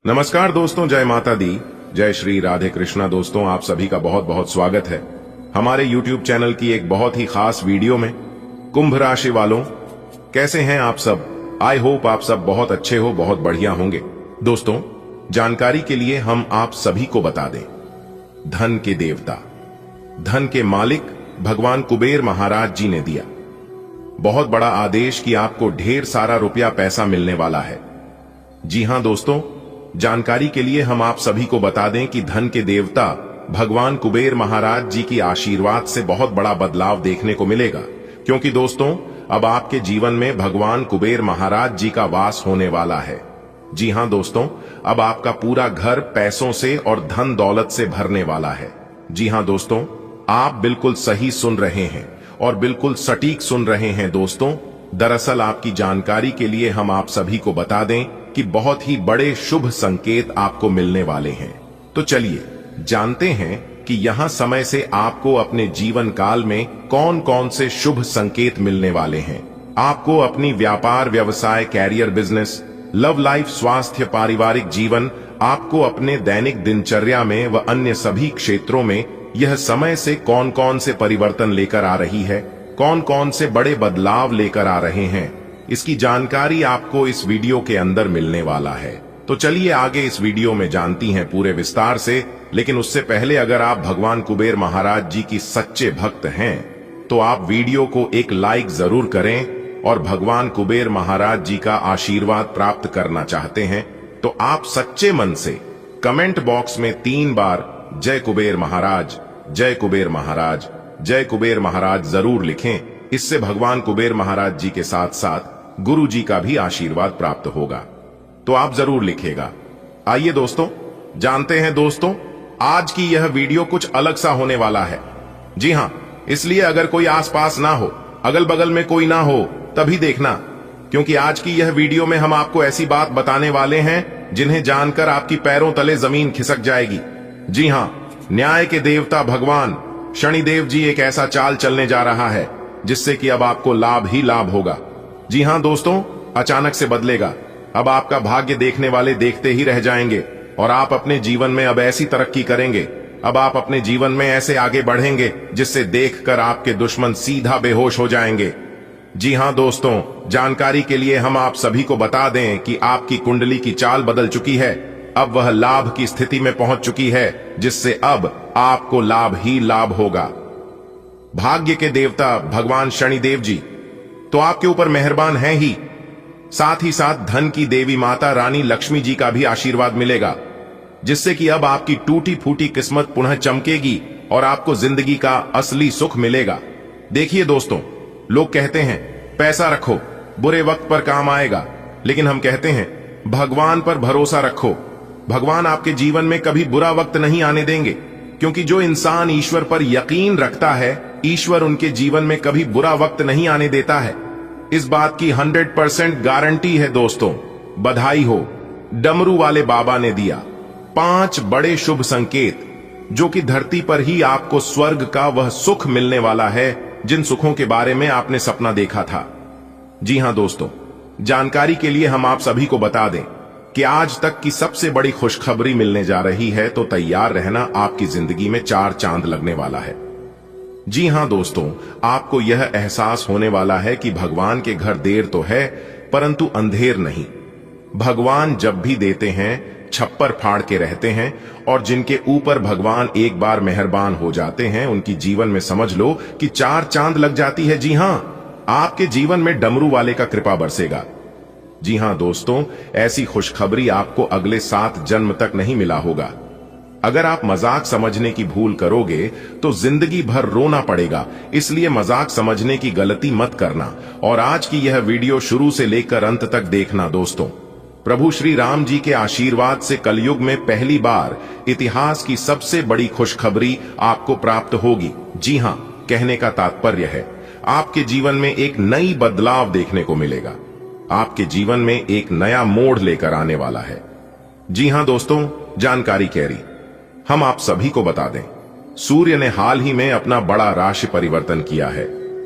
नमस्कार दोस्तों, जय माता दी, जय श्री राधे कृष्णा। दोस्तों, आप सभी का बहुत बहुत स्वागत है हमारे YouTube चैनल की एक बहुत ही खास वीडियो में। कुंभ राशि वालों, कैसे हैं आप सब? आई होप आप सब बहुत अच्छे हो, बहुत बढ़िया होंगे। दोस्तों, जानकारी के लिए हम आप सभी को बता दें, धन के देवता, धन के मालिक भगवान कुबेर महाराज जी ने दिया बहुत बड़ा आदेश कि आपको ढेर सारा रुपया पैसा मिलने वाला है। जी हां दोस्तों, जानकारी के लिए हम आप सभी को बता दें कि धन के देवता भगवान कुबेर महाराज जी की आशीर्वाद से बहुत बड़ा बदलाव देखने को मिलेगा, क्योंकि दोस्तों अब आपके जीवन में भगवान कुबेर महाराज जी का वास होने वाला है। जी हां दोस्तों, अब आपका पूरा घर पैसों से और धन दौलत से भरने वाला है। जी हां दोस्तों, आप बिल्कुल सही सुन रहे हैं और बिल्कुल सटीक सुन रहे हैं दोस्तों। दरअसल आपकी जानकारी के लिए हम आप सभी को बता दें कि बहुत ही बड़े शुभ संकेत आपको मिलने वाले हैं। तो चलिए जानते हैं कि यहां समय से आपको अपने जीवन काल में कौन कौन से शुभ संकेत मिलने वाले हैं। आपको अपनी व्यापार, व्यवसाय, कैरियर, बिजनेस, लव लाइफ, स्वास्थ्य, पारिवारिक जीवन, आपको अपने दैनिक दिनचर्या में व अन्य सभी क्षेत्रों में यह समय से कौन कौन से परिवर्तन लेकर आ रही है, कौन कौन से बड़े बदलाव लेकर आ रहे हैं, इसकी जानकारी आपको इस वीडियो के अंदर मिलने वाला है। तो चलिए आगे इस वीडियो में जानती हैं पूरे विस्तार से। लेकिन उससे पहले अगर आप भगवान कुबेर महाराज जी की सच्चे भक्त हैं तो आप वीडियो को एक लाइक जरूर करें, और भगवान कुबेर महाराज जी का आशीर्वाद प्राप्त करना चाहते हैं तो आप सच्चे मन से कमेंट बॉक्स में 3 बार जय कुबेर महाराज, जय कुबेर महाराज, जय कुबेर महाराज जरूर लिखें। इससे भगवान कुबेर महाराज जी के साथ साथ गुरु जी का भी आशीर्वाद प्राप्त होगा, तो आप जरूर लिखेगा। आइए दोस्तों जानते हैं दोस्तों, आज की यह वीडियो कुछ अलग सा होने वाला है। जी हां, इसलिए अगर कोई आसपास ना हो, अगल बगल में कोई ना हो, तभी देखना, क्योंकि आज की यह वीडियो में हम आपको ऐसी बात बताने वाले हैं जिन्हें जानकर आपकी पैरों तले जमीन खिसक जाएगी। जी हां, न्याय के देवता भगवान शनिदेव जी एक ऐसा चाल चलने जा रहा है जिससे कि अब आपको लाभ ही लाभ होगा। जी हां दोस्तों, अचानक से बदलेगा। अब आपका भाग्य देखने वाले देखते ही रह जाएंगे और आप अपने जीवन में अब ऐसी तरक्की करेंगे, अब आप अपने जीवन में ऐसे आगे बढ़ेंगे जिससे देखकर आपके दुश्मन सीधा बेहोश हो जाएंगे। जी हां दोस्तों, जानकारी के लिए हम आप सभी को बता दें कि आपकी कुंडली की चाल बदल चुकी है। अब वह लाभ की स्थिति में पहुंच चुकी है जिससे अब आपको लाभ ही लाभ होगा। भाग्य के देवता भगवान शनिदेव जी तो आपके ऊपर मेहरबान हैं ही, साथ ही साथ धन की देवी माता रानी लक्ष्मी जी का भी आशीर्वाद मिलेगा, जिससे कि अब आपकी टूटी फूटी किस्मत पुनः चमकेगी और आपको जिंदगी का असली सुख मिलेगा। देखिए दोस्तों, लोग कहते हैं पैसा रखो, बुरे वक्त पर काम आएगा, लेकिन हम कहते हैं भगवान पर भरोसा रखो। भगवान आपके जीवन में कभी बुरा वक्त नहीं आने देंगे, क्योंकि जो इंसान ईश्वर पर यकीन रखता है, ईश्वर उनके जीवन में कभी बुरा वक्त नहीं आने देता है। इस बात की 100% गारंटी है दोस्तों। बधाई हो, डमरू वाले बाबा ने दिया 5 बड़े शुभ संकेत, जो कि धरती पर ही आपको स्वर्ग का वह सुख मिलने वाला है जिन सुखों के बारे में आपने सपना देखा था। जी हां दोस्तों, जानकारी के लिए हम आप सभी को बता दें कि आज तक की सबसे बड़ी खुशखबरी मिलने जा रही है, तो तैयार रहना, आपकी जिंदगी में 4 चांद लगने वाला है। जी हां दोस्तों, आपको यह एहसास होने वाला है कि भगवान के घर देर तो है परंतु अंधेर नहीं। भगवान जब भी देते हैं छप्पर फाड़ के रहते हैं, और जिनके ऊपर भगवान एक बार मेहरबान हो जाते हैं उनकी जीवन में समझ लो कि 4 चांद लग जाती है। जी हां, आपके जीवन में डमरू वाले का कृपा बरसेगा। जी हां दोस्तों, ऐसी खुशखबरी आपको अगले 7 जन्म तक नहीं मिला होगा। अगर आप मजाक समझने की भूल करोगे तो जिंदगी भर रोना पड़ेगा, इसलिए मजाक समझने की गलती मत करना और आज की यह वीडियो शुरू से लेकर अंत तक देखना दोस्तों। प्रभु श्री राम जी के आशीर्वाद से कलयुग में पहली बार इतिहास की सबसे बड़ी खुशखबरी आपको प्राप्त होगी। जी हां, कहने का तात्पर्य है आपके जीवन में एक नई बदलाव देखने को मिलेगा, आपके जीवन में एक नया मोड़ लेकर आने वाला है। जी हां दोस्तों, जानकारी कह रही हम आप सभी को बता दें, सूर्य ने हाल ही में अपना बड़ा राशि परिवर्तन किया है।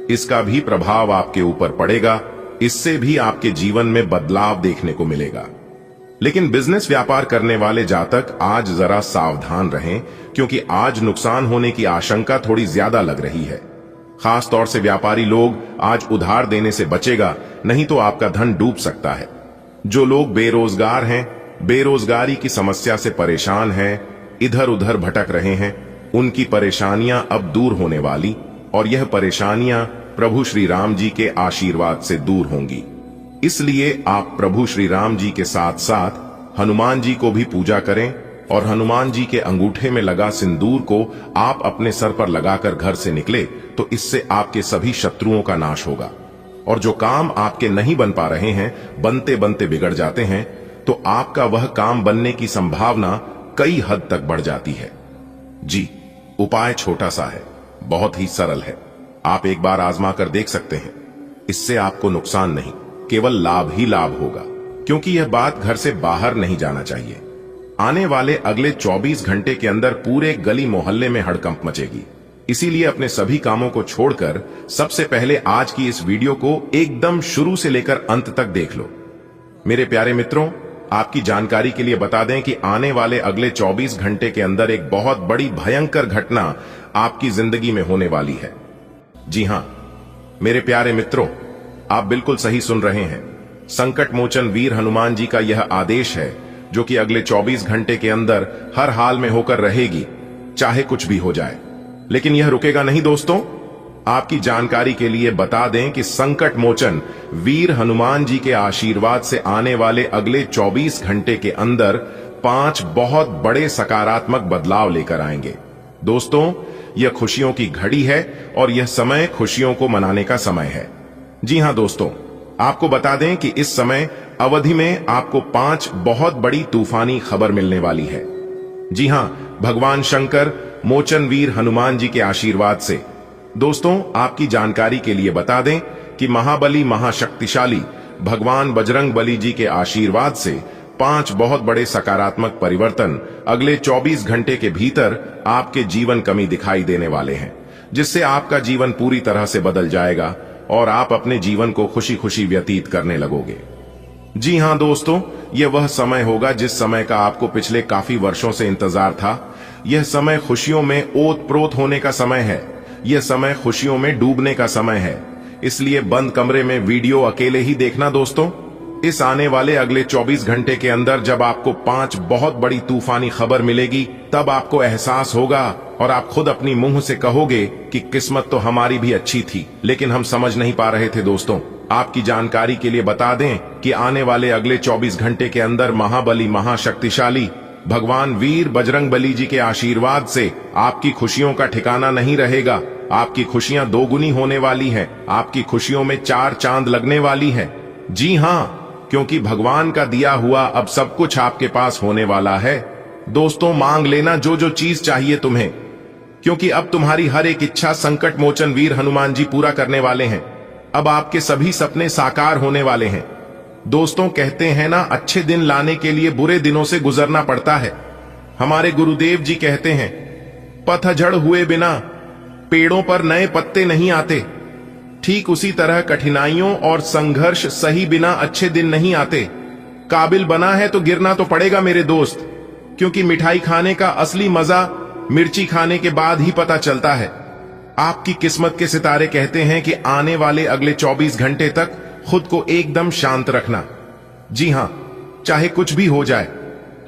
इसका भी प्रभाव आपके ऊपर पड़ेगा, इससे भी आपके जीवन में बदलाव देखने को मिलेगा। लेकिन बिजनेस व्यापार करने वाले जातक आज जरा सावधान रहें, क्योंकि आज नुकसान होने की आशंका थोड़ी ज्यादा लग रही है। खास तौर से व्यापारी लोग आज उधार देने से बचेगा, नहीं तो आपका धन डूब सकता है। जो लोग बेरोजगार हैं, बेरोजगारी की समस्या से परेशान हैं, इधर उधर भटक रहे हैं, उनकी परेशानियां अब दूर होने वाली, और यह परेशानियां प्रभु श्री राम जी के आशीर्वाद से दूर होंगी। इसलिए आप प्रभु श्री राम जी के साथ साथ हनुमान जी को भी पूजा करें, और हनुमान जी के अंगूठे में लगा सिंदूर को आप अपने सर पर लगाकर घर से निकले तो इससे आपके सभी शत्रुओं का नाश होगा। और जो काम आपके नहीं बन पा रहे हैं, बनते बनते बिगड़ जाते हैं, तो आपका वह काम बनने की संभावना कई हद तक बढ़ जाती है। जी, उपाय छोटा सा है, बहुत ही सरल है। आप एक बार आजमा कर देख सकते हैं। इससे आपको नुकसान नहीं, केवल लाभ ही लाभ होगा, क्योंकि यह बात घर से बाहर नहीं जाना चाहिए। आने वाले अगले 24 घंटे के अंदर पूरे गली मोहल्ले में हड़कंप मचेगी। इसीलिए अपने सभी कामों को छोड़कर सबसे पहले आज की इस वीडियो को एकदम शुरू से लेकर अंत तक देख लो। मेरे प्यारे मित्रों, आपकी जानकारी के लिए बता दें कि आने वाले अगले 24 घंटे के अंदर एक बहुत बड़ी भयंकर घटना आपकी जिंदगी में होने वाली है। जी हां मेरे प्यारे मित्रों, आप बिल्कुल सही सुन रहे हैं। संकट मोचन वीर हनुमान जी का यह आदेश है, जो कि अगले 24 घंटे के अंदर हर हाल में होकर रहेगी, चाहे कुछ भी हो जाए। लेकिन यह रुकेगा नहीं दोस्तों। आपकी जानकारी के लिए बता दें कि संकट मोचन वीर हनुमान जी के आशीर्वाद से आने वाले अगले 24 घंटे के अंदर 5 बहुत बड़े सकारात्मक बदलाव लेकर आएंगे। दोस्तों, यह खुशियों की घड़ी है और यह समय खुशियों को मनाने का समय है। जी हां दोस्तों, आपको बता दें कि इस समय अवधि में आपको 5 बहुत बड़ी तूफानी खबर मिलने वाली है। जी हां, भगवान शंकर मोचन वीर हनुमान जी के आशीर्वाद से। दोस्तों, आपकी जानकारी के लिए बता दें कि महाबली महाशक्तिशाली भगवान बजरंग बली जी के आशीर्वाद से 5 बहुत बड़े सकारात्मक परिवर्तन अगले 24 घंटे के भीतर आपके जीवन कमी दिखाई देने वाले हैं, जिससे आपका जीवन पूरी तरह से बदल जाएगा और आप अपने जीवन को खुशी खुशी व्यतीत करने लगोगे। जी हां दोस्तों, यह वह समय होगा जिस समय का आपको पिछले काफी वर्षों से इंतजार था। यह समय खुशियों में ओत-प्रोत होने का समय है। यह समय खुशियों में डूबने का समय है। इसलिए बंद कमरे में वीडियो अकेले ही देखना दोस्तों। इस आने वाले अगले 24 घंटे के अंदर जब आपको 5 बहुत बड़ी तूफानी खबर मिलेगी, तब आपको एहसास होगा और आप खुद अपनी मुंह से कहोगे कि किस्मत तो हमारी भी अच्छी थी, लेकिन हम समझ नहीं पा रहे थे। दोस्तों, आपकी जानकारी के लिए बता दें कि आने वाले अगले 24 घंटे के अंदर महाबली महाशक्तिशाली भगवान वीर बजरंग बली जी के आशीर्वाद से आपकी खुशियों का ठिकाना नहीं रहेगा। आपकी खुशियां दोगुनी होने वाली हैं। आपकी खुशियों में 4 चांद लगने वाली हैं। जी हां, क्योंकि भगवान का दिया हुआ अब सब कुछ आपके पास होने वाला है। दोस्तों, मांग लेना जो जो चीज चाहिए तुम्हें, क्योंकि अब तुम्हारी हर एक इच्छा संकट मोचन वीर हनुमान जी पूरा करने वाले हैं। अब आपके सभी सपने साकार होने वाले हैं। दोस्तों, कहते हैं ना, अच्छे दिन लाने के लिए बुरे दिनों से गुजरना पड़ता है। हमारे गुरुदेव जी कहते हैं, पतझड़ हुए बिना पेड़ों पर नए पत्ते नहीं आते। ठीक उसी तरह कठिनाइयों और संघर्ष सही बिना अच्छे दिन नहीं आते। काबिल बना है तो गिरना तो पड़ेगा मेरे दोस्त, क्योंकि मिठाई खाने का असली मजा मिर्ची खाने के बाद ही पता चलता है। आपकी किस्मत के सितारे कहते हैं कि आने वाले अगले 24 घंटे तक खुद को एकदम शांत रखना। जी हां, चाहे कुछ भी हो जाए,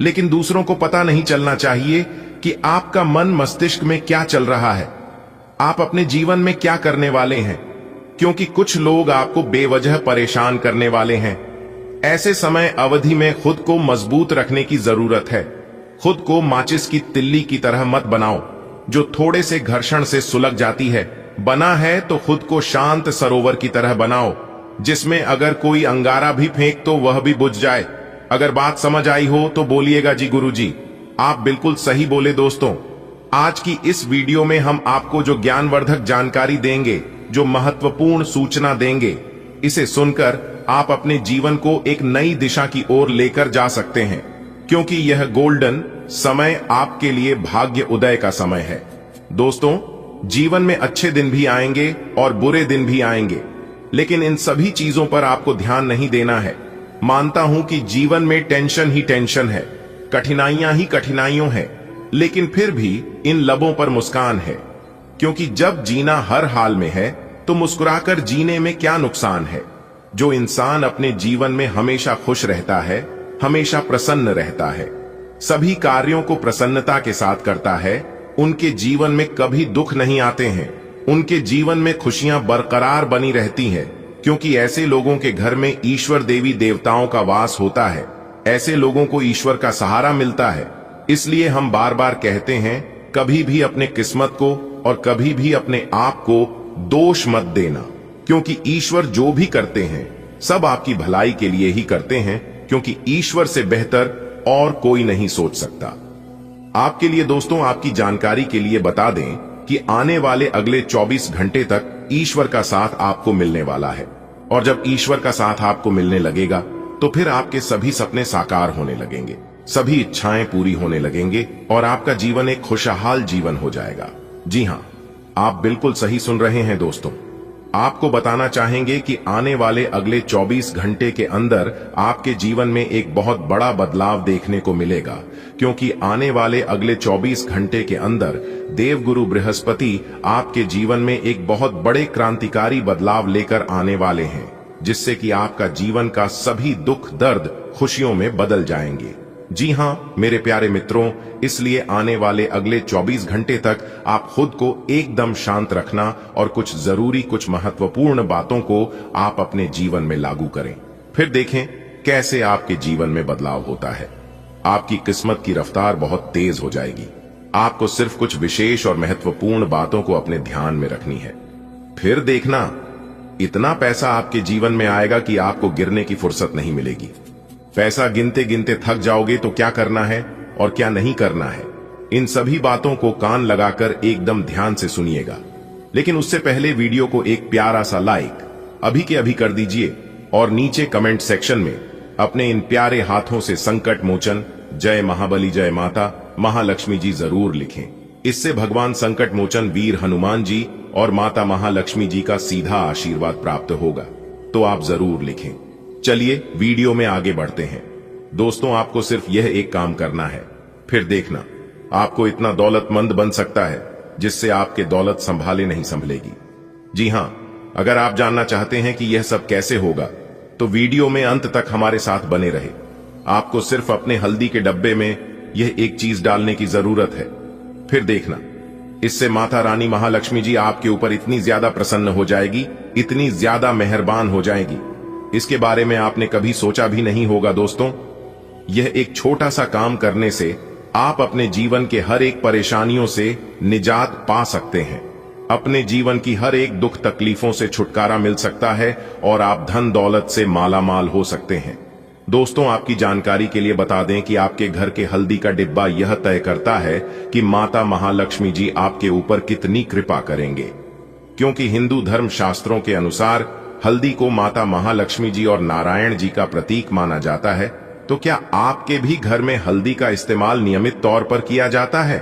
लेकिन दूसरों को पता नहीं चलना चाहिए कि आपका मन मस्तिष्क में क्या चल रहा है, आप अपने जीवन में क्या करने वाले हैं, क्योंकि कुछ लोग आपको बेवजह परेशान करने वाले हैं। ऐसे समय अवधि में खुद को मजबूत रखने की जरूरत है। खुद को माचिस की तिल्ली की तरह मत बनाओ, जो थोड़े से घर्षण से सुलग जाती है। बना है तो खुद को शांत सरोवर की तरह बनाओ, जिसमें अगर कोई अंगारा भी फेंक तो वह भी बुझ जाए। अगर बात समझ आई हो तो बोलिएगा जी गुरुजी। आप बिल्कुल सही बोले दोस्तों। आज की इस वीडियो में हम आपको जो ज्ञानवर्धक जानकारी देंगे, जो महत्वपूर्ण सूचना देंगे, इसे सुनकर आप अपने जीवन को एक नई दिशा की ओर लेकर जा सकते हैं, क्योंकि यह गोल्डन समय आपके लिए भाग्य उदय का समय है। दोस्तों, जीवन में अच्छे दिन भी आएंगे और बुरे दिन भी आएंगे, लेकिन इन सभी चीजों पर आपको ध्यान नहीं देना है। मानता हूं कि जीवन में टेंशन ही टेंशन है, कठिनाइयां ही कठिनाइयों है, लेकिन फिर भी इन लबों पर मुस्कान है, क्योंकि जब जीना हर हाल में है तो मुस्कुराकर जीने में क्या नुकसान है। जो इंसान अपने जीवन में हमेशा खुश रहता है, हमेशा प्रसन्न रहता है, सभी कार्यों को प्रसन्नता के साथ करता है, उनके जीवन में कभी दुख नहीं आते हैं, उनके जीवन में खुशियां बरकरार बनी रहती हैं, क्योंकि ऐसे लोगों के घर में ईश्वर देवी देवताओं का वास होता है, ऐसे लोगों को ईश्वर का सहारा मिलता है। इसलिए हम बार बार कहते हैं, कभी भी अपने किस्मत को और कभी भी अपने आप को दोष मत देना, क्योंकि ईश्वर जो भी करते हैं सब आपकी भलाई के लिए ही करते हैं, क्योंकि ईश्वर से बेहतर और कोई नहीं सोच सकता। आपके लिए दोस्तों, आपकी जानकारी के लिए बता दें कि आने वाले अगले 24 घंटे तक ईश्वर का साथ आपको मिलने वाला है, और जब ईश्वर का साथ आपको मिलने लगेगा तो फिर आपके सभी सपने साकार होने लगेंगे, सभी इच्छाएं पूरी होने लगेंगे और आपका जीवन एक खुशहाल जीवन हो जाएगा। जी हां, आप बिल्कुल सही सुन रहे हैं दोस्तों। आपको बताना चाहेंगे कि आने वाले अगले 24 घंटे के अंदर आपके जीवन में एक बहुत बड़ा बदलाव देखने को मिलेगा, क्योंकि आने वाले अगले 24 घंटे के अंदर देवगुरु बृहस्पति आपके जीवन में एक बहुत बड़े क्रांतिकारी बदलाव लेकर आने वाले हैं, जिससे कि आपका जीवन का सभी दुख दर्द खुशियों में बदल जाएंगे। जी हां मेरे प्यारे मित्रों, इसलिए आने वाले अगले 24 घंटे तक आप खुद को एकदम शांत रखना और कुछ जरूरी, कुछ महत्वपूर्ण बातों को आप अपने जीवन में लागू करें। फिर देखें कैसे आपके जीवन में बदलाव होता है। आपकी किस्मत की रफ्तार बहुत तेज हो जाएगी। आपको सिर्फ कुछ विशेष और महत्वपूर्ण बातों को अपने ध्यान में रखनी है। फिर देखना, इतना पैसा आपके जीवन में आएगा कि आपको गिरने की फुर्सत नहीं मिलेगी। पैसा गिनते गिनते थक जाओगे तो क्या करना है और क्या नहीं करना है, इन सभी बातों को कान लगाकर एकदम ध्यान से सुनिएगा। लेकिन उससे पहले वीडियो को एक प्यारा सा लाइक अभी के अभी कर दीजिए और नीचे कमेंट सेक्शन में अपने इन प्यारे हाथों से संकट मोचन जय महाबली जय माता महालक्ष्मी जी जरूर लिखें। इससे भगवान संकट मोचन वीर हनुमान जी और माता महालक्ष्मी जी का सीधा आशीर्वाद प्राप्त होगा, तो आप जरूर लिखें। चलिए वीडियो में आगे बढ़ते हैं। दोस्तों, आपको सिर्फ यह एक काम करना है, फिर देखना आपको इतना दौलतमंद बन सकता है जिससे आपके दौलत संभाले नहीं संभलेगी। जी हां, अगर आप जानना चाहते हैं कि यह सब कैसे होगा तो वीडियो में अंत तक हमारे साथ बने रहे। आपको सिर्फ अपने हल्दी के डब्बे में यह एक चीज डालने की जरूरत है, फिर देखना इससे माता रानी महालक्ष्मी जी आपके ऊपर इतनी ज्यादा प्रसन्न हो जाएगी, इतनी ज्यादा मेहरबान हो जाएगी, इसके बारे में आपने कभी सोचा भी नहीं होगा। दोस्तों, यह एक छोटा सा काम करने से आप अपने जीवन के हर एक परेशानियों से निजात पा सकते हैं, अपने जीवन की हर एक दुख तकलीफों से छुटकारा मिल सकता है और आप धन दौलत से माला माल हो सकते हैं। दोस्तों, आपकी जानकारी के लिए बता दें कि आपके घर के हल्दी का डिब्बा यह तय करता है कि माता महालक्ष्मी जी आपके ऊपर कितनी कृपा करेंगे, क्योंकि हिंदू धर्म शास्त्रों के अनुसार हल्दी को माता महालक्ष्मी जी और नारायण जी का प्रतीक माना जाता है। तो क्या आपके भी घर में हल्दी का इस्तेमाल नियमित तौर पर किया जाता है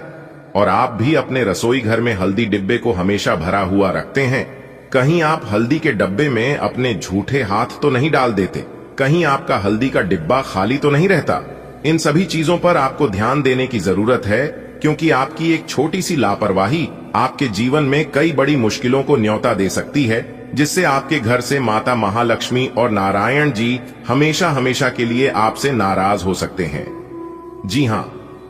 और आप भी अपने रसोई घर में हल्दी डिब्बे को हमेशा भरा हुआ रखते हैं? कहीं आप हल्दी के डब्बे में अपने झूठे हाथ तो नहीं डाल देते? कहीं आपका हल्दी का डिब्बा खाली तो नहीं रहता? इन सभी चीजों पर आपको ध्यान देने की जरूरत है, क्योंकि आपकी एक छोटी सी लापरवाही आपके जीवन में कई बड़ी मुश्किलों को न्योता दे सकती है, जिससे आपके घर से माता महालक्ष्मी और नारायण जी हमेशा हमेशा के लिए आपसे नाराज हो सकते हैं। जी हां,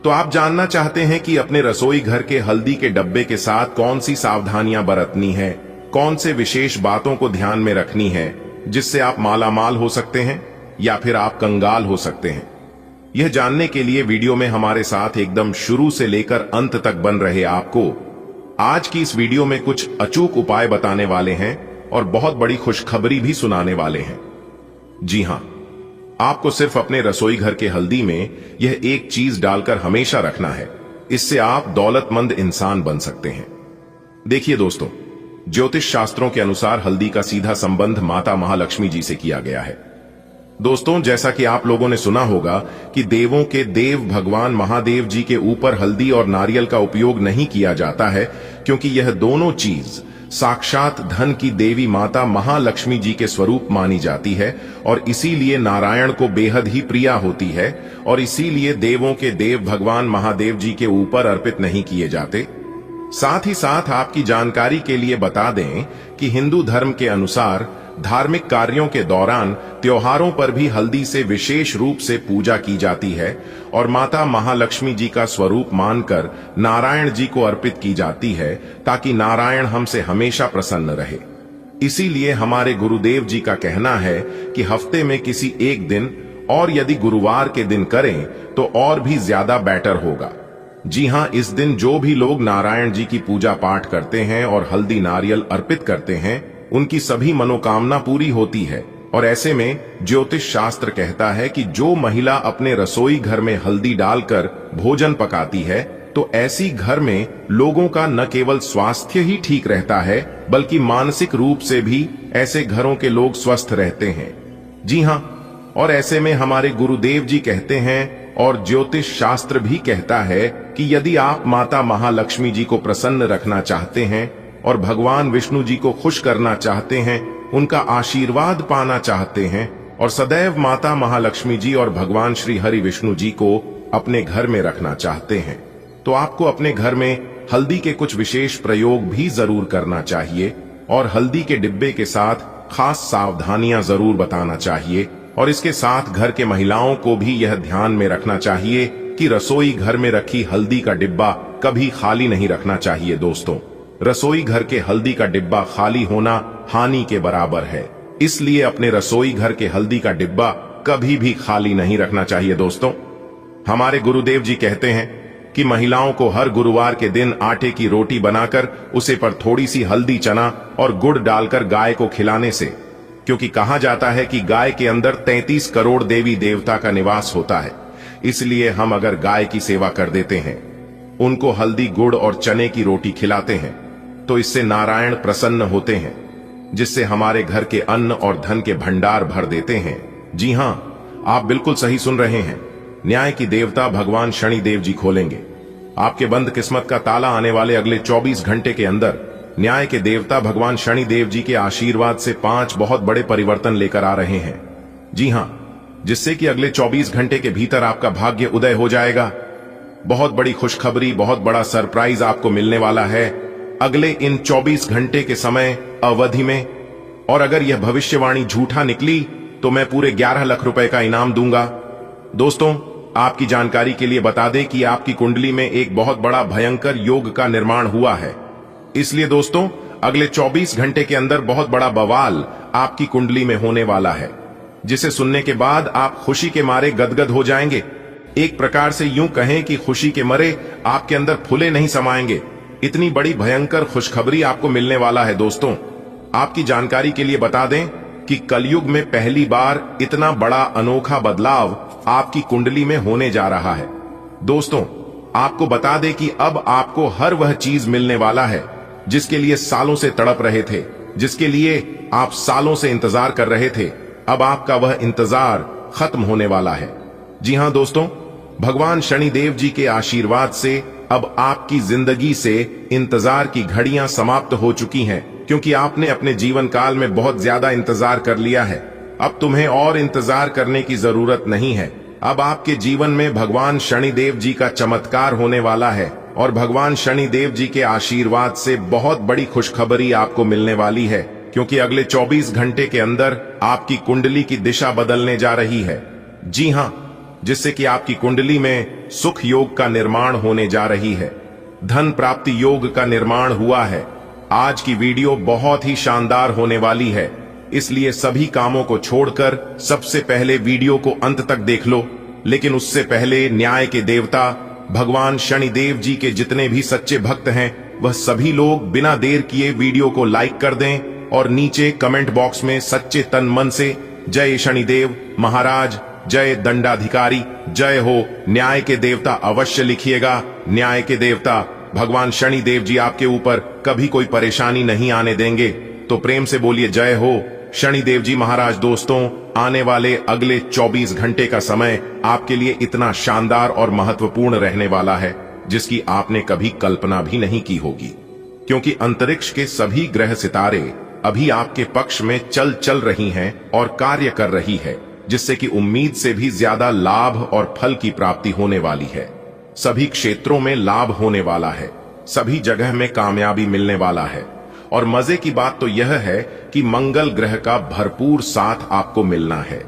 तो आप जानना चाहते हैं कि अपने रसोई घर के हल्दी के डब्बे के साथ कौन सी सावधानियां बरतनी है, कौन से विशेष बातों को ध्यान में रखनी है, जिससे आप मालामाल हो सकते हैं या फिर आप कंगाल हो सकते हैं। यह जानने के लिए वीडियो में हमारे साथ एकदम शुरू से लेकर अंत तक बन रहे। आपको आज की इस वीडियो में कुछ अचूक उपाय बताने वाले हैं और बहुत बड़ी खुशखबरी भी सुनाने वाले हैं। जी हां, आपको सिर्फ अपने रसोई घर के हल्दी में यह एक चीज डालकर हमेशा रखना है, इससे आप दौलतमंद इंसान बन सकते हैं। देखिए दोस्तों, ज्योतिष शास्त्रों के अनुसार हल्दी का सीधा संबंध माता महालक्ष्मी जी से किया गया है। दोस्तों, जैसा कि आप लोगों ने सुना होगा कि देवों के देव भगवान महादेव जी के ऊपर हल्दी और नारियल का उपयोग नहीं किया जाता है, क्योंकि यह दोनों चीज साक्षात धन की देवी माता महालक्ष्मी जी के स्वरूप मानी जाती है और इसीलिए नारायण को बेहद ही प्रिया होती है और इसीलिए देवों के देव भगवान महादेव जी के ऊपर अर्पित नहीं किए जाते। साथ ही साथ आपकी जानकारी के लिए बता दें कि हिंदू धर्म के अनुसार धार्मिक कार्यों के दौरान त्योहारों पर भी हल्दी से विशेष रूप से पूजा की जाती है और माता महालक्ष्मी जी का स्वरूप मानकर नारायण जी को अर्पित की जाती है ताकि नारायण हमसे हमेशा प्रसन्न रहे। इसीलिए हमारे गुरुदेव जी का कहना है कि हफ्ते में किसी एक दिन और यदि गुरुवार के दिन करें तो और भी ज्यादा बेटर होगा। जी हां, इस दिन जो भी लोग नारायण जी की पूजा पाठ करते हैं और हल्दी नारियल अर्पित करते हैं उनकी सभी मनोकामना पूरी होती है। और ऐसे में ज्योतिष शास्त्र कहता है कि जो महिला अपने रसोई घर में हल्दी डालकर भोजन पकाती है तो ऐसी घर में लोगों का न केवल स्वास्थ्य ही ठीक रहता है बल्कि मानसिक रूप से भी ऐसे घरों के लोग स्वस्थ रहते हैं। जी हां, और ऐसे में हमारे गुरुदेव जी कहते हैं और ज्योतिष शास्त्र भी कहता है कि यदि आप माता महालक्ष्मी जी को प्रसन्न रखना चाहते हैं और भगवान विष्णु जी को खुश करना चाहते हैं, उनका आशीर्वाद पाना चाहते हैं और सदैव माता महालक्ष्मी जी और भगवान श्री हरि विष्णु जी को अपने घर में रखना चाहते हैं, तो आपको अपने घर में हल्दी के कुछ विशेष प्रयोग भी जरूर करना चाहिए और हल्दी के डिब्बे के साथ खास सावधानियां जरूर बताना चाहिए। और इसके साथ घर के महिलाओं को भी यह ध्यान में रखना चाहिए कि रसोई घर में रखी हल्दी का डिब्बा कभी खाली नहीं रखना चाहिए। दोस्तों, रसोई घर के हल्दी का डिब्बा खाली होना हानि के बराबर है, इसलिए अपने रसोई घर के हल्दी का डिब्बा कभी भी खाली नहीं रखना चाहिए। दोस्तों, हमारे गुरुदेव जी कहते हैं कि महिलाओं को हर गुरुवार के दिन आटे की रोटी बनाकर उसे पर थोड़ी सी हल्दी, चना और गुड़ डालकर गाय को खिलाने से, क्योंकि कहा जाता है कि गाय के अंदर 33 करोड़ देवी देवता का निवास होता है, इसलिए हम अगर गाय की सेवा कर देते हैं, उनको हल्दी, गुड़ और चने की रोटी खिलाते हैं तो इससे नारायण प्रसन्न होते हैं, जिससे हमारे घर के अन्न और धन के भंडार भर देते हैं। जी हां, आप बिल्कुल सही सुन रहे हैं, न्याय की देवता भगवान शनिदेव जी खोलेंगे आपके बंद किस्मत का ताला। आने वाले अगले 24 घंटे के अंदर न्याय के देवता भगवान शनिदेव जी के आशीर्वाद से 5 बहुत बड़े परिवर्तन लेकर आ रहे हैं। जी हां, जिससे कि अगले 24 घंटे के भीतर आपका भाग्य उदय हो जाएगा। बहुत बड़ी खुशखबरी, बहुत बड़ा सरप्राइज आपको मिलने वाला है अगले इन 24 घंटे के समय अवधि में। और अगर यह भविष्यवाणी झूठा निकली तो मैं पूरे 11 लाख रुपए का इनाम दूंगा। दोस्तों, आपकी जानकारी के लिए बता दें कि आपकी कुंडली में एक बहुत बड़ा भयंकर योग का निर्माण हुआ है, इसलिए दोस्तों अगले 24 घंटे के अंदर बहुत बड़ा बवाल आपकी कुंडली में होने वाला है, जिसे सुनने के बाद आप खुशी के मारे गदगद हो जाएंगे। एक प्रकार से यूं कहें कि खुशी के मारे आपके अंदर फूले नहीं समाएंगे, इतनी बड़ी भयंकर खुशखबरी आपको मिलने वाला है। दोस्तों, आपकी जानकारी के लिए बता दें कि कलयुग में पहली बार इतना बड़ा अनोखा बदलाव आपकी कुंडली में होने जा रहा है। दोस्तों, आपको बता दें कि अब आपको हर वह चीज मिलने वाला है जिसके लिए सालों से तड़प रहे थे, जिसके लिए आप सालों से इंतजार कर रहे थे। अब आपका वह इंतजार खत्म होने वाला है। जी हां दोस्तों, भगवान शनिदेव जी के आशीर्वाद से अब आपकी जिंदगी से इंतजार की घड़ियां समाप्त हो चुकी हैं, क्योंकि आपने अपने जीवन काल में बहुत ज्यादा इंतजार कर लिया है। अब तुम्हें और इंतजार करने की जरूरत नहीं है। अब आपके जीवन में भगवान शनिदेव जी का चमत्कार होने वाला है और भगवान शनिदेव जी के आशीर्वाद से बहुत बड़ी खुशखबरी आपको मिलने वाली है, क्योंकि अगले 24 घंटे के अंदर आपकी कुंडली की दिशा बदलने जा रही है। जी हां, जिससे कि आपकी कुंडली में सुख योग का निर्माण होने जा रही है, धन प्राप्ति योग का निर्माण हुआ है। आज की वीडियो बहुत ही शानदार होने वाली है, इसलिए सभी कामों को छोड़कर सबसे पहले वीडियो को अंत तक देख लो। लेकिन उससे पहले न्याय के देवता भगवान शनिदेव जी के जितने भी सच्चे भक्त हैं, वह सभी लोग बिना देर किए वीडियो को लाइक कर दें और नीचे कमेंट बॉक्स में सच्चे तन मन से जय शनिदेव महाराज, जय दंडाधिकारी, जय हो न्याय के देवता अवश्य लिखिएगा। न्याय के देवता भगवान शनिदेव जी आपके ऊपर कभी कोई परेशानी नहीं आने देंगे, तो प्रेम से बोलिए जय हो शनिदेव जी महाराज। दोस्तों, आने वाले अगले 24 घंटे का समय आपके लिए इतना शानदार और महत्वपूर्ण रहने वाला है जिसकी आपने कभी कल्पना भी नहीं की होगी, क्योंकि अंतरिक्ष के सभी ग्रह सितारे अभी आपके पक्ष में चल रही हैं और कार्य कर रही है, जिससे कि उम्मीद से भी ज्यादा लाभ और फल की प्राप्ति होने वाली है। सभी क्षेत्रों में लाभ होने वाला है, सभी जगह में कामयाबी मिलने वाला है। और मजे की बात तो यह है कि मंगल ग्रह का भरपूर साथ आपको मिलना है।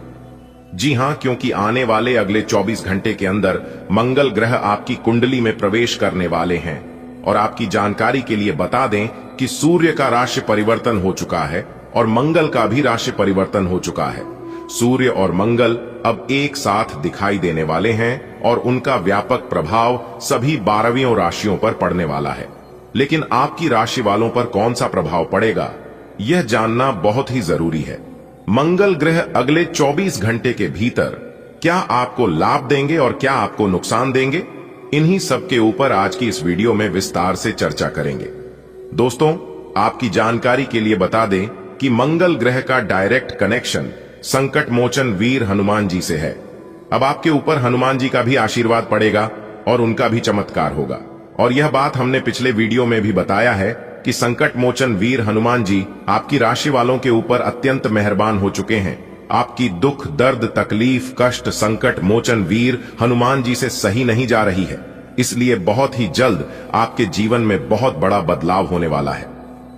जी हां, क्योंकि आने वाले अगले 24 घंटे के अंदर मंगल ग्रह आपकी कुंडली में प्रवेश करने वाले हैं। और आपकी जानकारी के लिए बता दें कि सूर्य का राशि परिवर्तन हो चुका है और मंगल का भी राशि परिवर्तन हो चुका है। सूर्य और मंगल अब एक साथ दिखाई देने वाले हैं और उनका व्यापक प्रभाव सभी 12 राशियों पर पड़ने वाला है। लेकिन आपकी राशि वालों पर कौन सा प्रभाव पड़ेगा, यह जानना बहुत ही जरूरी है। मंगल ग्रह अगले 24 घंटे के भीतर क्या आपको लाभ देंगे और क्या आपको नुकसान देंगे, इन्हीं सब के ऊपर आज की इस वीडियो में विस्तार से चर्चा करेंगे। दोस्तों, आपकी जानकारी के लिए बता दें कि मंगल ग्रह का डायरेक्ट कनेक्शन संकट मोचन वीर हनुमान जी से है। अब आपके ऊपर हनुमान जी का भी आशीर्वाद पड़ेगा और उनका भी चमत्कार होगा। और यह बात हमने पिछले वीडियो में भी बताया है कि संकट मोचन वीर हनुमान जी आपकी राशि वालों के ऊपर अत्यंत मेहरबान हो चुके हैं। आपकी दुख, दर्द, तकलीफ, कष्ट संकट मोचन वीर हनुमान जी से सही नहीं जा रही है। इसलिए बहुत ही जल्द आपके जीवन में बहुत बड़ा बदलाव होने वाला है।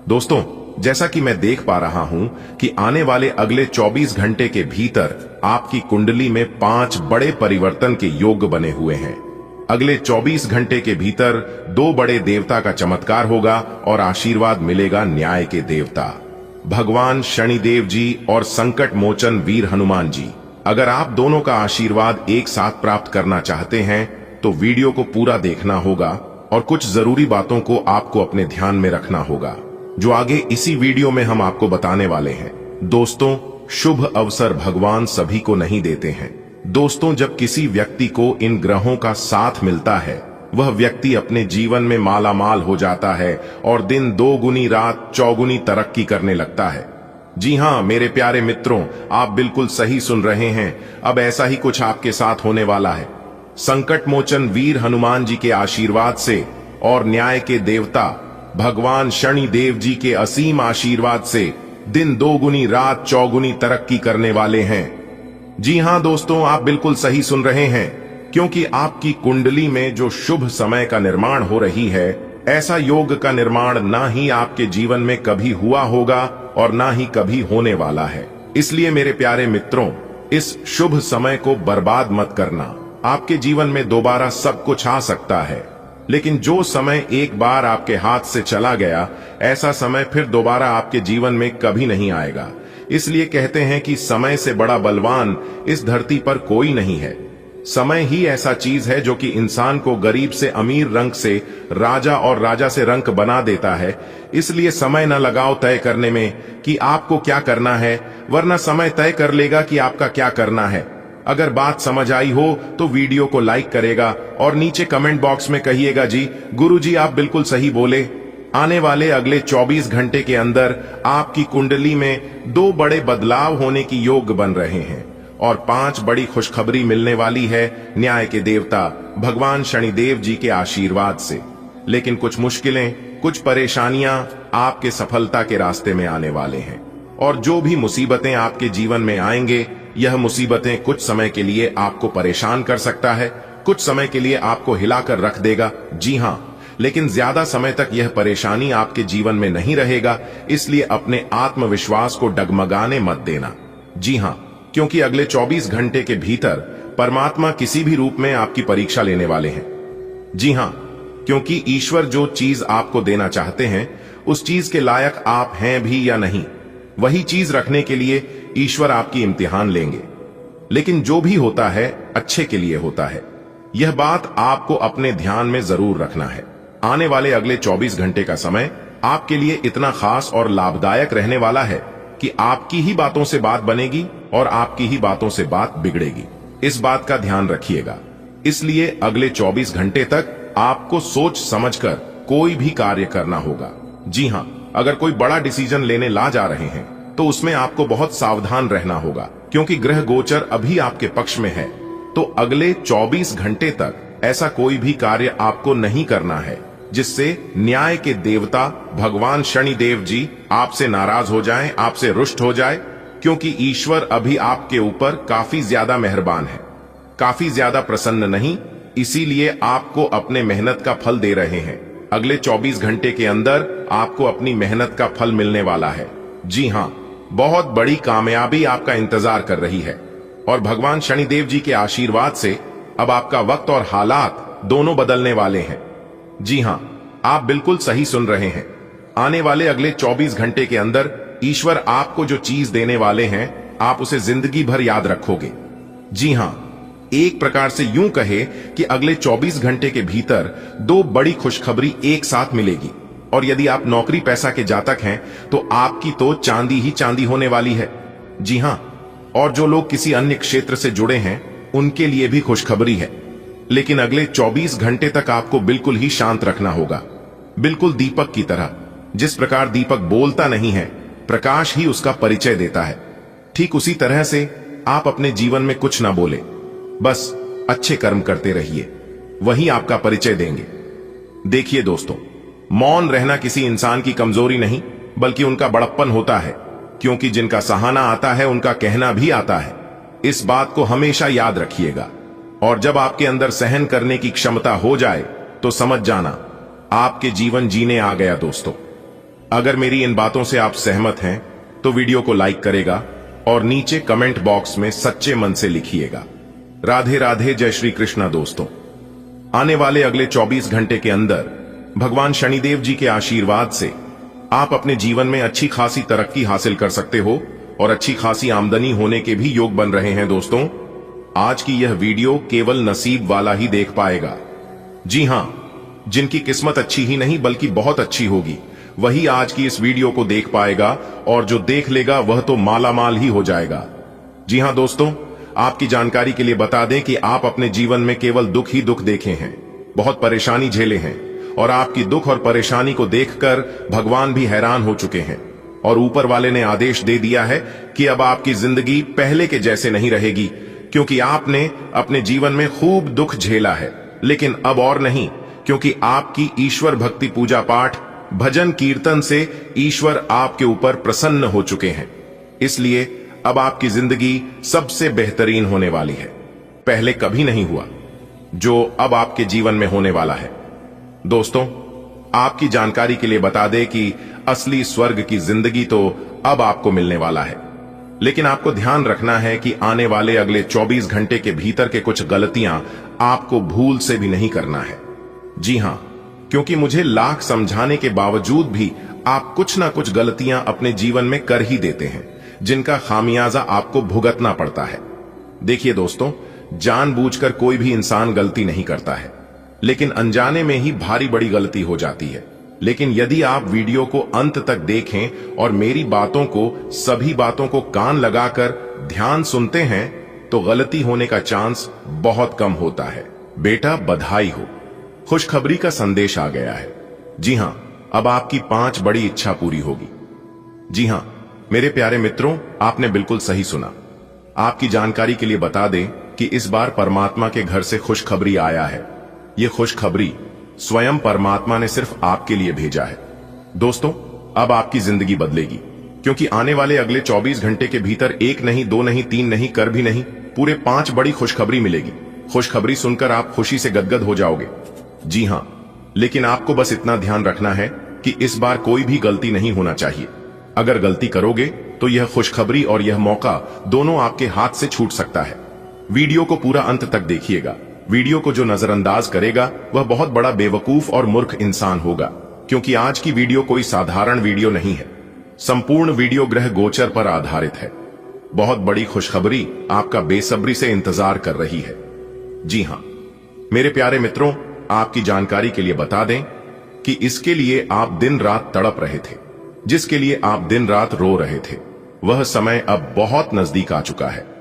दोस्तों, जैसा कि मैं देख पा रहा हूं कि आने वाले अगले 24 घंटे के भीतर आपकी कुंडली में 5 बड़े परिवर्तन के योग बने हुए हैं। अगले 24 घंटे के भीतर 2 बड़े देवता का चमत्कार होगा और आशीर्वाद मिलेगा न्याय के देवता भगवान शनिदेव जी और संकट मोचन वीर हनुमान जी। अगर आप दोनों का आशीर्वाद एक साथ प्राप्त करना चाहते हैं तो वीडियो को पूरा देखना होगा और कुछ जरूरी बातों को आपको अपने ध्यान में रखना होगा, जो आगे इसी वीडियो में हम आपको बताने वाले हैं। दोस्तों, शुभ अवसर भगवान सभी को नहीं देते हैं। दोस्तों, जब किसी व्यक्ति को इन ग्रहों का साथ मिलता है, वह व्यक्ति अपने जीवन में मालामाल हो जाता है और दिन 2 गुनी रात 4 गुनी तरक्की करने लगता है। जी हां मेरे प्यारे मित्रों, आप बिल्कुल सही सुन रहे हैं। अब ऐसा ही कुछ आपके साथ होने वाला है। संकट मोचन वीर हनुमान जी के आशीर्वाद से और न्याय के देवता भगवान शनिदेव जी के असीम आशीर्वाद से दिन 2 गुनी रात 4 गुनी तरक्की करने वाले हैं। जी हां दोस्तों, आप बिल्कुल सही सुन रहे हैं, क्योंकि आपकी कुंडली में जो शुभ समय का निर्माण हो रही है, ऐसा योग का निर्माण ना ही आपके जीवन में कभी हुआ होगा और ना ही कभी होने वाला है। इसलिए मेरे प्यारे मित्रों, इस शुभ समय को बर्बाद मत करना। आपके जीवन में दोबारा सब कुछ आ सकता है, लेकिन जो समय एक बार आपके हाथ से चला गया, ऐसा समय फिर दोबारा आपके जीवन में कभी नहीं आएगा। इसलिए कहते हैं कि समय से बड़ा बलवान इस धरती पर कोई नहीं है। समय ही ऐसा चीज है जो कि इंसान को गरीब से अमीर, रंक से राजा और राजा से रंक बना देता है। इसलिए समय न लगाओ तय करने में कि आपको क्या करना है, वरना समय तय कर लेगा कि आपका क्या करना है। अगर बात समझ आई हो तो वीडियो को लाइक करेगा और नीचे कमेंट बॉक्स में कहिएगा, जी गुरुजी आप बिल्कुल सही बोले। आने वाले अगले 24 घंटे के अंदर आपकी कुंडली में 2 बड़े बदलाव होने की योग बन रहे हैं और 5 बड़ी खुशखबरी मिलने वाली है न्याय के देवता भगवान शनिदेव जी के आशीर्वाद से। लेकिन कुछ मुश्किलें, कुछ परेशानियां आपके सफलता के रास्ते में आने वाले हैं। और जो भी मुसीबतें आपके जीवन में आएंगे, यह मुसीबतें कुछ समय के लिए आपको परेशान कर सकता है, कुछ समय के लिए आपको हिलाकर रख देगा। जी हां, लेकिन ज्यादा समय तक यह परेशानी आपके जीवन में नहीं रहेगा। इसलिए अपने आत्मविश्वास को डगमगाने मत देना। जी हां, क्योंकि अगले 24 घंटे के भीतर परमात्मा किसी भी रूप में आपकी परीक्षा लेने वाले हैं। जी हां, क्योंकि ईश्वर जो चीज आपको देना चाहते हैं, उस चीज के लायक आप हैं भी या नहीं, वही चीज रखने के लिए ईश्वर आपकी इम्तिहान लेंगे। लेकिन जो भी होता है अच्छे के लिए होता है, यह बात आपको अपने ध्यान में जरूर रखना है। आने वाले अगले 24 घंटे का समय आपके लिए इतना खास और लाभदायक रहने वाला है कि आपकी ही बातों से बात बनेगी और आपकी ही बातों से बात बिगड़ेगी। इस बात का ध्यान रखिएगा। इसलिए अगले 24 घंटे तक आपको सोच समझकर कोई भी कार्य करना होगा। जी हां, अगर कोई बड़ा डिसीजन लेने ला जा रहे हैं तो उसमें आपको बहुत सावधान रहना होगा, क्योंकि ग्रह गोचर अभी आपके पक्ष में है। तो अगले 24 घंटे तक ऐसा कोई भी कार्य आपको नहीं करना है। जिससे न्याय के देवता भगवान शनिदेव जी आपसे नाराज हो जाएं, आपसे रुष्ट हो जाए, क्योंकि ईश्वर अभी आपके ऊपर काफी ज्यादा मेहरबान है, काफी ज्यादा प्रसन्न नहीं, इसीलिए आपको अपने मेहनत का फल दे रहे हैं। अगले 24 घंटे के अंदर आपको अपनी मेहनत का फल मिलने वाला है। जी हां, बहुत बड़ी कामयाबी आपका इंतजार कर रही है और भगवान शनिदेव जी के आशीर्वाद से अब आपका वक्त और हालात दोनों बदलने वाले हैं। जी हां, आप बिल्कुल सही सुन रहे हैं। आने वाले अगले 24 घंटे के अंदर ईश्वर आपको जो चीज देने वाले हैं, आप उसे जिंदगी भर याद रखोगे। जी हां, एक प्रकार से यूं कहे कि अगले 24 घंटे के भीतर 2 बड़ी खुशखबरी एक साथ मिलेगी। और यदि आप नौकरी पैसा के जातक हैं तो आपकी तो चांदी ही चांदी होने वाली है। जी हां, और जो लोग किसी अन्य क्षेत्र से जुड़े हैं उनके लिए भी खुशखबरी है। लेकिन अगले 24 घंटे तक आपको बिल्कुल ही शांत रखना होगा, बिल्कुल दीपक की तरह। जिस प्रकार दीपक बोलता नहीं है, प्रकाश ही उसका परिचय देता है, ठीक उसी तरह से आप अपने जीवन में कुछ ना बोले, बस अच्छे कर्म करते रहिए, वही आपका परिचय देंगे। देखिए दोस्तों, मौन रहना किसी इंसान की कमजोरी नहीं बल्कि उनका बड़प्पन होता है, क्योंकि जिनका सहाना आता है उनका कहना भी आता है। इस बात को हमेशा याद रखिएगा। और जब आपके अंदर सहन करने की क्षमता हो जाए तो समझ जाना आपके जीवन जीने आ गया। दोस्तों, अगर मेरी इन बातों से आप सहमत हैं तो वीडियो को लाइक करेगा और नीचे कमेंट बॉक्स में सच्चे मन से लिखिएगा राधे राधे, जय श्री कृष्णा। दोस्तों, आने वाले अगले 24 घंटे के अंदर भगवान शनिदेव जी के आशीर्वाद से आप अपने जीवन में अच्छी खासी तरक्की हासिल कर सकते हो और अच्छी खासी आमदनी होने के भी योग बन रहे हैं। दोस्तों, आज की यह वीडियो केवल नसीब वाला ही देख पाएगा। जी हां, जिनकी किस्मत अच्छी ही नहीं बल्कि बहुत अच्छी होगी, वही आज की इस वीडियो को देख पाएगा, और जो देख लेगा वह तो मालामाल ही हो जाएगा। जी हां दोस्तों, आपकी जानकारी के लिए बता दें कि आप अपने जीवन में केवल दुख ही दुख देखे हैं, बहुत परेशानी झेले हैं, और आपकी दुख और परेशानी को देखकर भगवान भी हैरान हो चुके हैं। और ऊपर वाले ने आदेश दे दिया है कि अब आपकी जिंदगी पहले के जैसे नहीं रहेगी, क्योंकि आपने अपने जीवन में खूब दुख झेला है। लेकिन अब और नहीं, क्योंकि आपकी ईश्वर भक्ति, पूजा पाठ, भजन कीर्तन से ईश्वर आपके ऊपर प्रसन्न हो चुके हैं। इसलिए अब आपकी जिंदगी सबसे बेहतरीन होने वाली है, पहले कभी नहीं हुआ जो अब आपके जीवन में होने वाला है। दोस्तों, आपकी जानकारी के लिए बता दें कि असली स्वर्ग की जिंदगी तो अब आपको मिलने वाला है। लेकिन आपको ध्यान रखना है कि आने वाले अगले 24 घंटे के भीतर के कुछ गलतियां आपको भूल से भी नहीं करना है। जी हां, क्योंकि मुझे लाख समझाने के बावजूद भी आप कुछ ना कुछ गलतियां अपने जीवन में कर ही देते हैं, जिनका खामियाजा आपको भुगतना पड़ता है। देखिए दोस्तों, जानबूझकर कोई भी इंसान गलती नहीं करता है, लेकिन अनजाने में ही भारी बड़ी गलती हो जाती है। लेकिन यदि आप वीडियो को अंत तक देखें और मेरी बातों को, सभी बातों को कान लगाकर ध्यान सुनते हैं तो गलती होने का चांस बहुत कम होता है। बेटा, बधाई हो, खुशखबरी का संदेश आ गया है। जी हां, अब आपकी 5 बड़ी इच्छा पूरी होगी। जी हां मेरे प्यारे मित्रों, आपने बिल्कुल सही सुना। आपकी जानकारी के लिए बता दें कि इस बार परमात्मा के घर से खुशखबरी आया है। यह खुशखबरी स्वयं परमात्मा ने सिर्फ आपके लिए भेजा है। दोस्तों, अब आपकी जिंदगी बदलेगी, क्योंकि आने वाले अगले 24 घंटे के भीतर 1 नहीं, 2 नहीं, 3 नहीं, कर भी नहीं, पूरे 5 बड़ी खुशखबरी मिलेगी। खुशखबरी सुनकर आप खुशी से गदगद हो जाओगे। जी हां, लेकिन आपको बस इतना ध्यान रखना है कि इस बार कोई भी गलती नहीं होना चाहिए। अगर गलती करोगे तो यह खुशखबरी और यह मौका दोनों आपके हाथ से छूट सकता है। वीडियो को पूरा अंत तक देखिएगा। वीडियो को जो नजरअंदाज करेगा वह बहुत बड़ा बेवकूफ और मूर्ख इंसान होगा, क्योंकि आज की वीडियो कोई साधारण वीडियो नहीं है। संपूर्ण वीडियो ग्रह गोचर पर आधारित है। बहुत बड़ी खुशखबरी आपका बेसब्री से इंतजार कर रही है। जी हां मेरे प्यारे मित्रों, आपकी जानकारी के लिए बता दें कि इसके लिए आप दिन रात तड़प रहे थे, जिसके लिए आप दिन रात रो रहे थे, वह समय अब बहुत नजदीक आ चुका है।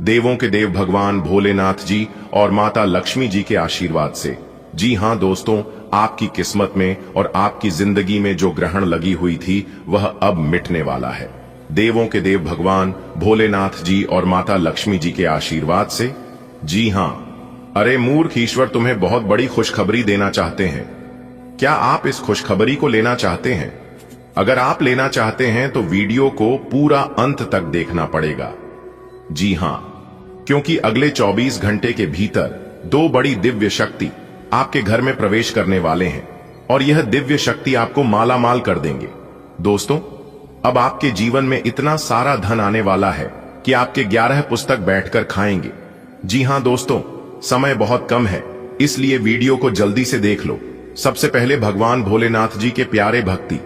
देवों के देव भगवान भोलेनाथ जी और माता लक्ष्मी जी के आशीर्वाद से, जी हां दोस्तों, आपकी किस्मत में और आपकी जिंदगी में जो ग्रहण लगी हुई थी वह अब मिटने वाला है। देवों के देव भगवान भोलेनाथ जी और माता लक्ष्मी जी के आशीर्वाद से। जी हां, अरे मूर्ख, ईश्वर तुम्हें बहुत बड़ी खुशखबरी देना चाहते हैं। क्या आप इस खुशखबरी को लेना चाहते हैं? अगर आप लेना चाहते हैं तो वीडियो को पूरा अंत तक देखना पड़ेगा। जी हां, क्योंकि अगले 24 घंटे के भीतर 2 बड़ी दिव्य शक्ति आपके घर में प्रवेश करने वाले हैं और यह दिव्य शक्ति आपको मालामाल कर देंगे। दोस्तों, अब आपके जीवन में इतना सारा धन आने वाला है कि आपके 11 पुस्तक बैठकर खाएंगे। जी हां दोस्तों, समय बहुत कम है, इसलिए वीडियो को जल्दी से देख लो। सबसे पहले भगवान भोलेनाथ जी के प्यारे भक्ति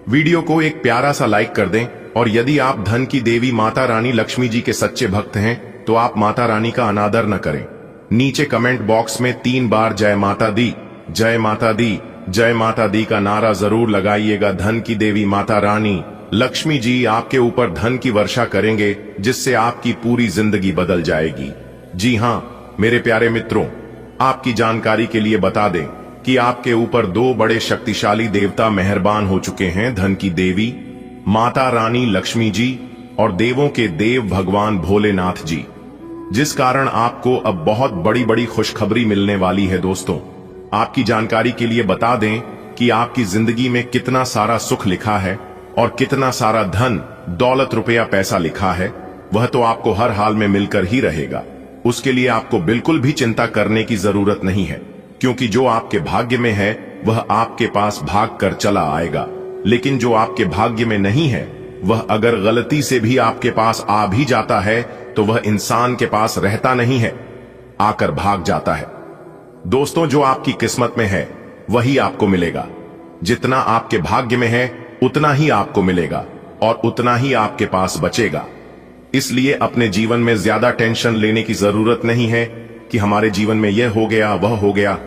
वीडियो को एक प्यारा सा लाइक कर दें, और यदि आप धन की देवी माता रानी लक्ष्मी जी के सच्चे भक्त हैं तो आप माता रानी का अनादर न करें। नीचे कमेंट बॉक्स में 3 बार जय माता दी, जय माता दी, जय माता दी का नारा जरूर लगाइएगा। धन की देवी माता रानी लक्ष्मी जी आपके ऊपर धन की वर्षा करेंगे, जिससे आपकी पूरी जिंदगी बदल जाएगी। जी हां मेरे प्यारे मित्रों, आपकी जानकारी के लिए बता दें कि आपके ऊपर 2 बड़े शक्तिशाली देवता मेहरबान हो चुके हैं। धन की देवी माता रानी लक्ष्मी जी और देवों के देव भगवान भोलेनाथ जी, जिस कारण आपको अब बहुत बड़ी बड़ी खुशखबरी मिलने वाली है। दोस्तों, आपकी जानकारी के लिए बता दें कि आपकी जिंदगी में कितना सारा सुख लिखा है और कितना सारा धन दौलत रुपया पैसा लिखा है, वह तो आपको हर हाल में मिलकर ही रहेगा। उसके लिए आपको बिल्कुल भी चिंता करने की जरूरत नहीं है, क्योंकि जो आपके भाग्य में है वह आपके पास भाग कर चला आएगा। लेकिन जो आपके भाग्य में नहीं है, वह अगर गलती से भी आपके पास आ भी जाता है तो वह इंसान के पास रहता नहीं है, आकर भाग जाता है। दोस्तों, जो आपकी किस्मत में है वही आपको मिलेगा। जितना आपके भाग्य में है उतना ही आपको मिलेगा और उतना ही आपके पास बचेगा। इसलिए अपने जीवन में ज्यादा टेंशन लेने की जरूरत नहीं है कि हमारे जीवन में यह हो गया वह हो गया।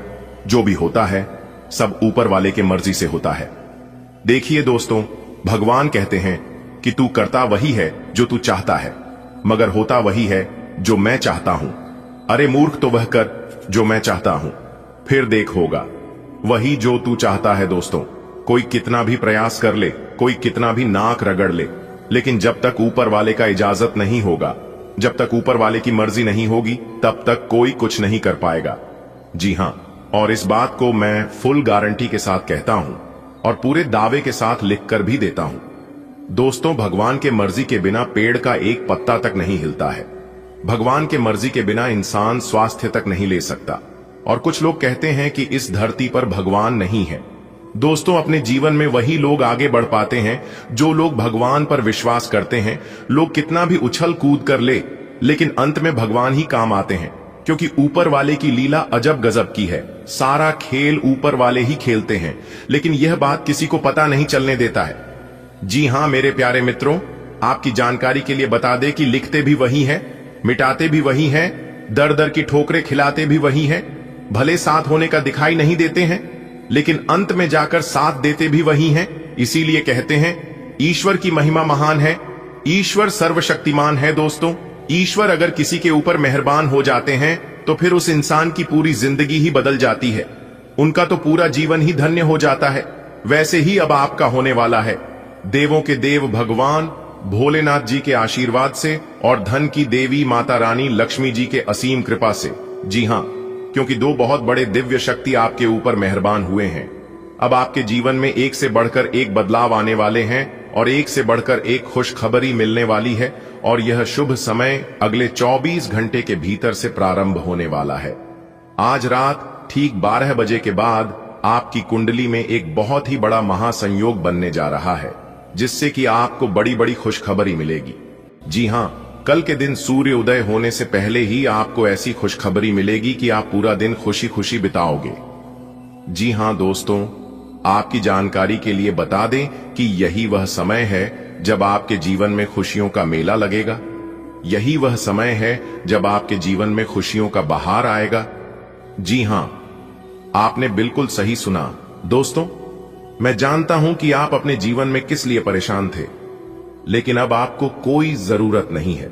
जो भी होता है सब ऊपर वाले के मर्जी से होता है। देखिए दोस्तों, भगवान कहते हैं कि तू करता वही है जो तू चाहता है, मगर होता वही है जो मैं चाहता हूं। अरे मूर्ख, तो वह कर जो मैं चाहता हूं, फिर देख होगा वही जो तू चाहता है। दोस्तों, कोई कितना भी प्रयास कर ले, कोई कितना भी नाक रगड़ ले, लेकिन जब तक ऊपर वाले का इजाजत नहीं होगा, जब तक ऊपर वाले की मर्जी नहीं होगी, तब तक कोई कुछ नहीं कर पाएगा। जी हां, और इस बात को मैं फुल गारंटी के साथ कहता हूं और पूरे दावे के साथ लिखकर भी देता हूं। दोस्तों, भगवान के मर्जी के बिना पेड़ का एक पत्ता तक नहीं हिलता है। भगवान के मर्जी के बिना इंसान स्वास्थ्य तक नहीं ले सकता। और कुछ लोग कहते हैं कि इस धरती पर भगवान नहीं है। दोस्तों, अपने जीवन में वही लोग आगे बढ़ पाते हैं जो लोग भगवान पर विश्वास करते हैं। लोग कितना भी उछल कूद कर ले, लेकिन अंत में भगवान ही काम आते हैं, क्योंकि ऊपर वाले की लीला अजब गजब की है। सारा खेल ऊपर वाले ही खेलते हैं, लेकिन यह बात किसी को पता नहीं चलने देता है। जी हां मेरे प्यारे मित्रों, आपकी जानकारी के लिए बता दें कि लिखते भी वही हैं, मिटाते भी वही हैं, दर दर की ठोकरें खिलाते भी वही हैं। भले साथ होने का दिखाई नहीं देते हैं, लेकिन अंत में जाकर साथ देते भी वही हैं। इसीलिए कहते हैं ईश्वर की महिमा महान है, ईश्वर सर्वशक्तिमान है। दोस्तों, ईश्वर अगर किसी के ऊपर मेहरबान हो जाते हैं तो फिर उस इंसान की पूरी जिंदगी ही बदल जाती है, उनका तो पूरा जीवन ही धन्य हो जाता है। वैसे ही अब आपका होने वाला है। देवों के देव भगवान भोलेनाथ जी के आशीर्वाद से और धन की देवी माता रानी लक्ष्मी जी के असीम कृपा से। जी हां, क्योंकि 2 बहुत बड़े दिव्य शक्ति आपके ऊपर मेहरबान हुए हैं। अब आपके जीवन में एक से बढ़कर एक बदलाव आने वाले हैं और एक से बढ़कर एक खुशखबरी मिलने वाली है, और यह शुभ समय अगले 24 घंटे के भीतर से प्रारंभ होने वाला है। आज रात ठीक 12 बजे के बाद आपकी कुंडली में एक बहुत ही बड़ा महासंयोग बनने जा रहा है, जिससे कि आपको बड़ी बड़ी खुशखबरी मिलेगी। जी हां, कल के दिन सूर्य उदय होने से पहले ही आपको ऐसी खुशखबरी मिलेगी कि आप पूरा दिन खुशी खुशी बिताओगे। जी हां दोस्तों, आपकी जानकारी के लिए बता दें कि यही वह समय है जब आपके जीवन में खुशियों का मेला लगेगा। यही वह समय है जब आपके जीवन में खुशियों का बहार आएगा। जी हां, आपने बिल्कुल सही सुना। दोस्तों, मैं जानता हूं कि आप अपने जीवन में किस लिए परेशान थे, लेकिन अब आपको कोई जरूरत नहीं है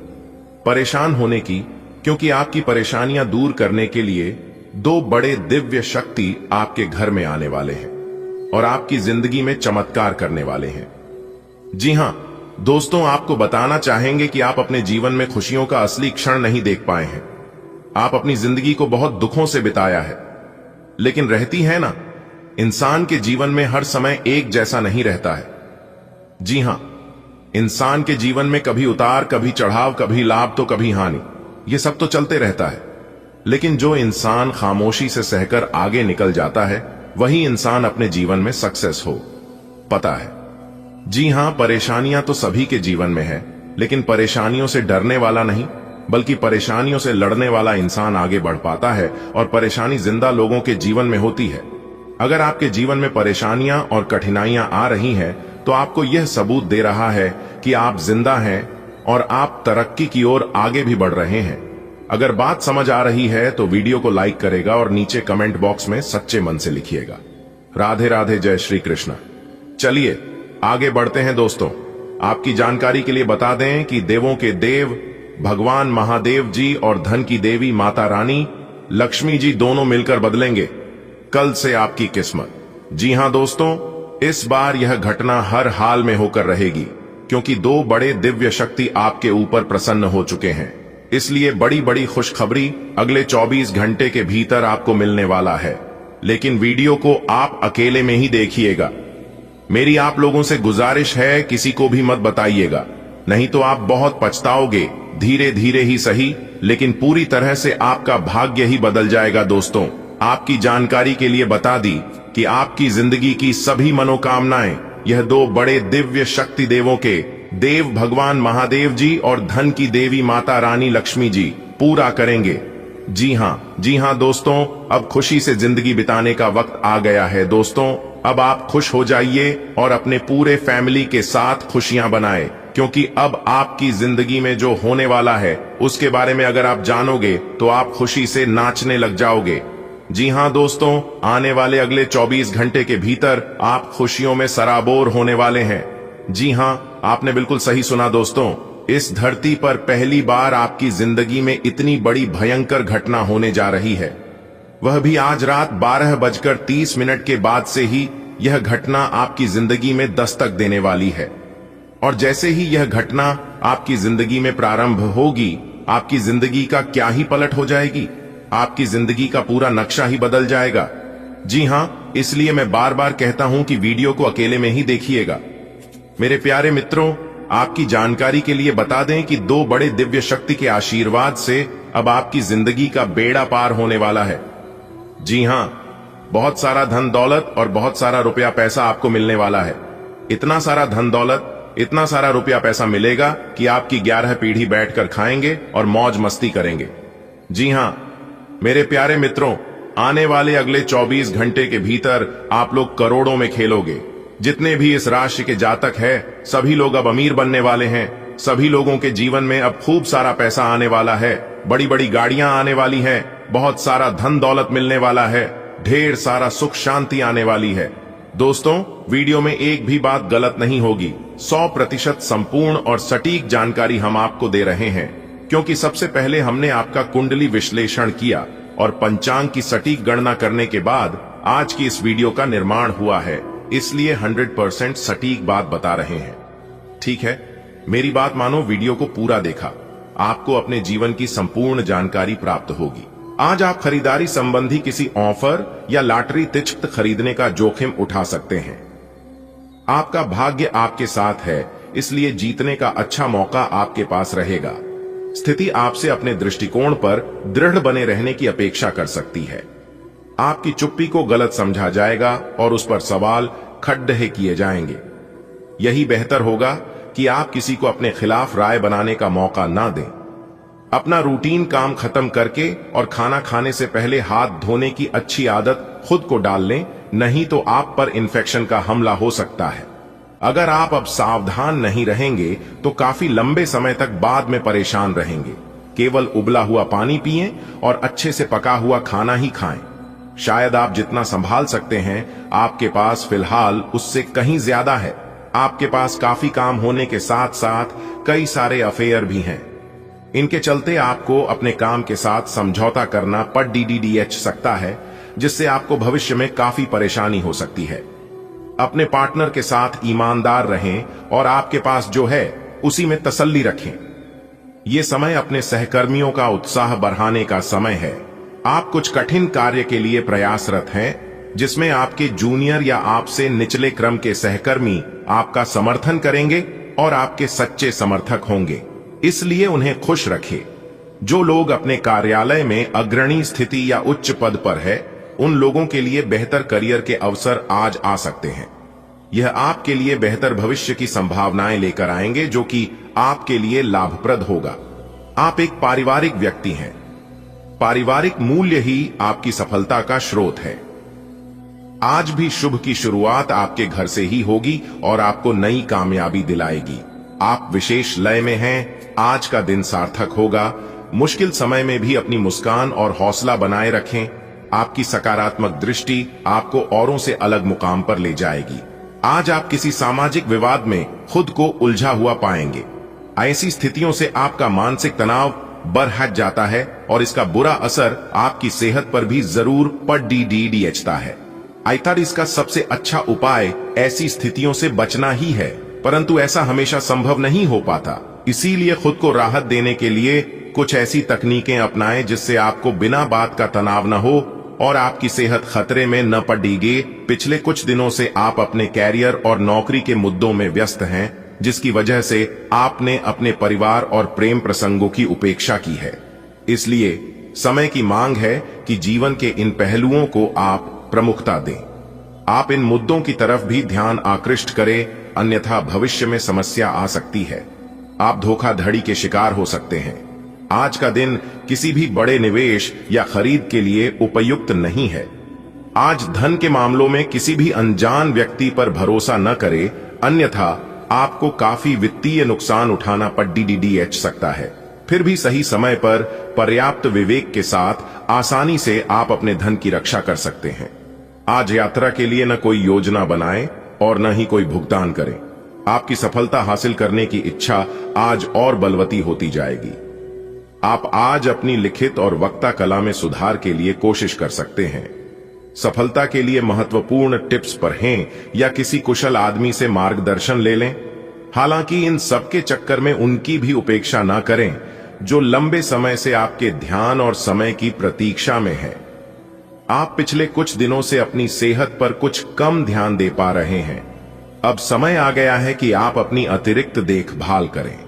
परेशान होने की, क्योंकि आपकी परेशानियां दूर करने के लिए 2 बड़े दिव्य शक्ति आपके घर में आने वाले हैं और आपकी जिंदगी में चमत्कार करने वाले हैं। जी हां दोस्तों, आपको बताना चाहेंगे कि आप अपने जीवन में खुशियों का असली क्षण नहीं देख पाए हैं। आप अपनी जिंदगी को बहुत दुखों से बिताया है, लेकिन रहती है ना, इंसान के जीवन में हर समय एक जैसा नहीं रहता है। जी हां, इंसान के जीवन में कभी उतार, कभी चढ़ाव, कभी लाभ तो कभी हानि, ये सब तो चलते रहता है। लेकिन जो इंसान खामोशी से सहकर आगे निकल जाता है, वही इंसान अपने जीवन में सक्सेस हो पता है। जी हां, परेशानियां तो सभी के जीवन में है, लेकिन परेशानियों से डरने वाला नहीं, बल्कि परेशानियों से लड़ने वाला इंसान आगे बढ़ पाता है। और परेशानी जिंदा लोगों के जीवन में होती है। अगर आपके जीवन में परेशानियां और कठिनाइयां आ रही हैं, तो आपको यह सबूत दे रहा है कि आप जिंदा हैं और आप तरक्की की ओर आगे भी बढ़ रहे हैं। अगर बात समझ आ रही है तो वीडियो को लाइक करेगा और नीचे कमेंट बॉक्स में सच्चे मन से लिखिएगा। राधे राधे, जय श्री कृष्ण। चलिए आगे बढ़ते हैं दोस्तों। आपकी जानकारी के लिए बता दें कि देवों के देव भगवान महादेव जी और धन की देवी माता रानी लक्ष्मी जी दोनों मिलकर बदलेंगे कल से आपकी किस्मत। जी हां दोस्तों, इस बार यह घटना हर हाल में होकर रहेगी, क्योंकि दो बड़े दिव्य शक्ति आपके ऊपर प्रसन्न हो चुके हैं। इसलिए बड़ी बड़ी खुशखबरी अगले 24 घंटे के भीतर आपको मिलने वाला है। लेकिन वीडियो को आप अकेले में ही देखिएगा। मेरी आप लोगों से गुजारिश है, किसी को भी मत बताइएगा, नहीं तो आप बहुत पछताओगे। धीरे धीरे ही सही, लेकिन पूरी तरह से आपका भाग्य ही बदल जाएगा। दोस्तों, आपकी जानकारी के लिए बता दी कि आपकी जिंदगी की सभी मनोकामनाएं यह दो बड़े दिव्य शक्ति देवों के देव भगवान महादेव जी और धन की देवी माता रानी लक्ष्मी जी पूरा करेंगे। जी हां दोस्तों, अब खुशी से जिंदगी बिताने का वक्त आ गया है। दोस्तों, अब आप खुश हो जाइए और अपने पूरे फैमिली के साथ खुशियां बनाएं, क्योंकि अब आपकी जिंदगी में जो होने वाला है उसके बारे में अगर आप जानोगे तो आप खुशी से नाचने लग जाओगे। जी हां दोस्तों, आने वाले अगले 24 घंटे के भीतर आप खुशियों में सराबोर होने वाले हैं। जी हां, आपने बिल्कुल सही सुना दोस्तों। इस धरती पर पहली बार आपकी जिंदगी में इतनी बड़ी भयंकर घटना होने जा रही है, वह भी आज रात 12:30 के बाद से ही यह घटना आपकी जिंदगी में दस्तक देने वाली है। और जैसे ही यह घटना आपकी जिंदगी में प्रारंभ होगी, आपकी जिंदगी का क्या ही पलट हो जाएगी। आपकी जिंदगी का पूरा नक्शा ही बदल जाएगा। जी हां, इसलिए मैं बार बार कहता हूं कि वीडियो को अकेले में ही देखिएगा। मेरे प्यारे मित्रों, आपकी जानकारी के लिए बता दें कि दो बड़े दिव्य शक्ति के आशीर्वाद से अब आपकी जिंदगी का बेड़ा पार होने वाला है। जी हां, बहुत सारा धन दौलत और बहुत सारा रुपया पैसा आपको मिलने वाला है। इतना सारा धन दौलत, इतना सारा रुपया पैसा मिलेगा कि आपकी 11 पीढ़ी बैठकर खाएंगे और मौज मस्ती करेंगे। जी हां मेरे प्यारे मित्रों, आने वाले अगले 24 घंटे के भीतर आप लोग करोड़ों में खेलोगे। जितने भी इस राशि के जातक है, सभी लोग अब अमीर बनने वाले हैं। सभी लोगों के जीवन में अब खूब सारा पैसा आने वाला है, बड़ी बड़ी गाड़ियां आने वाली हैं, बहुत सारा धन दौलत मिलने वाला है, ढेर सारा सुख शांति आने वाली है। दोस्तों, वीडियो में एक भी बात गलत नहीं होगी। 100% संपूर्ण और सटीक जानकारी हम आपको दे रहे हैं, क्योंकि सबसे पहले हमने आपका कुंडली विश्लेषण किया और पंचांग की सटीक गणना करने के बाद आज की इस वीडियो का निर्माण हुआ है। इसलिए 100% सटीक बात बता रहे हैं। ठीक है, मेरी बात मानो, वीडियो को पूरा देखा, आपको अपने जीवन की संपूर्ण जानकारी प्राप्त होगी। आज आप खरीदारी संबंधी किसी ऑफर या लॉटरी टिकट खरीदने का जोखिम उठा सकते हैं। आपका भाग्य आपके साथ है, इसलिए जीतने का अच्छा मौका आपके पास रहेगा। स्थिति आपसे अपने दृष्टिकोण पर दृढ़ बने रहने की अपेक्षा कर सकती है। आपकी चुप्पी को गलत समझा जाएगा और उस पर सवाल खड़े किए जाएंगे। यही बेहतर होगा कि आप किसी को अपने खिलाफ राय बनाने का मौका ना दें। अपना रूटीन काम खत्म करके और खाना खाने से पहले हाथ धोने की अच्छी आदत खुद को डाल लें, नहीं तो आप पर इन्फेक्शन का हमला हो सकता है। अगर आप अब सावधान नहीं रहेंगे तो काफी लंबे समय तक बाद में परेशान रहेंगे। केवल उबला हुआ पानी पिएं और अच्छे से पका हुआ खाना ही खाएं। शायद आप जितना संभाल सकते हैं, आपके पास फिलहाल उससे कहीं ज्यादा है। आपके पास काफी काम होने के साथ साथ कई सारे अफेयर भी हैं। इनके चलते आपको अपने काम के साथ समझौता करना पड़ DDDH सकता है, जिससे आपको भविष्य में काफी परेशानी हो सकती है। अपने पार्टनर के साथ ईमानदार रहें और आपके पास जो है उसी में तसल्ली रखें। यह समय अपने सहकर्मियों का उत्साह बढ़ाने का समय है। आप कुछ कठिन कार्य के लिए प्रयासरत हैं, जिसमें आपके जूनियर या आपसे निचले क्रम के सहकर्मी आपका समर्थन करेंगे और आपके सच्चे समर्थक होंगे, इसलिए उन्हें खुश रखें। जो लोग अपने कार्यालय में अग्रणी स्थिति या उच्च पद पर है, उन लोगों के लिए बेहतर करियर के अवसर आज आ सकते हैं। यह आपके लिए बेहतर भविष्य की संभावनाएं लेकर आएंगे, जो कि आपके लिए लाभप्रद होगा। आप एक पारिवारिक व्यक्ति हैं। पारिवारिक मूल्य ही आपकी सफलता का स्रोत है। आज भी शुभ की शुरुआत आपके घर से ही होगी और आपको नई कामयाबी दिलाएगी। आप विशेष लय में हैं। आज का दिन सार्थक होगा। मुश्किल समय में भी अपनी मुस्कान और हौसला बनाए रखें। आपकी सकारात्मक दृष्टि आपको औरों से अलग मुकाम पर ले जाएगी। आज आप किसी सामाजिक विवाद में खुद को उलझा हुआ पाएंगे। ऐसी स्थितियों से आपका मानसिक तनाव बढ़ जाता है और इसका बुरा असर आपकी सेहत पर भी जरूर पड़ता है। आखिर इसका सबसे अच्छा उपाय ऐसी स्थितियों से बचना ही है, परंतु ऐसा हमेशा संभव नहीं हो पाता। इसीलिए खुद को राहत देने के लिए कुछ ऐसी तकनीकें अपनाएं जिससे आपको बिना बात का तनाव न हो और आपकी सेहत खतरे में न पड़ेगी। पिछले कुछ दिनों से आप अपने कैरियर और नौकरी के मुद्दों में व्यस्त हैं, जिसकी वजह से आपने अपने परिवार और प्रेम प्रसंगों की उपेक्षा की है। इसलिए समय की मांग है कि जीवन के इन पहलुओं को आप प्रमुखता दें। आप इन मुद्दों की तरफ भी ध्यान आकृष्ट करें, अन्यथा भविष्य में समस्या आ सकती है। आप धोखाधड़ी के शिकार हो सकते हैं। आज का दिन किसी भी बड़े निवेश या खरीद के लिए उपयुक्त नहीं है। आज धन के मामलों में किसी भी अनजान व्यक्ति पर भरोसा न करें, अन्यथा आपको काफी वित्तीय नुकसान उठाना पड़ सकता है। फिर भी सही समय पर पर्याप्त विवेक के साथ आसानी से आप अपने धन की रक्षा कर सकते हैं। आज यात्रा के लिए न कोई योजना बनाएं और न ही कोई भुगतान करें। आपकी सफलता हासिल करने की इच्छा आज और बलवती होती जाएगी। आप आज अपनी लिखित और वक्ता कला में सुधार के लिए कोशिश कर सकते हैं। सफलता के लिए महत्वपूर्ण टिप्स पर हैं या किसी कुशल आदमी से मार्गदर्शन ले लें। हालांकि इन सब के चक्कर में उनकी भी उपेक्षा ना करें जो लंबे समय से आपके ध्यान और समय की प्रतीक्षा में है। आप पिछले कुछ दिनों से अपनी सेहत पर कुछ कम ध्यान दे पा रहे हैं। अब समय आ गया है कि आप अपनी अतिरिक्त देखभाल करें।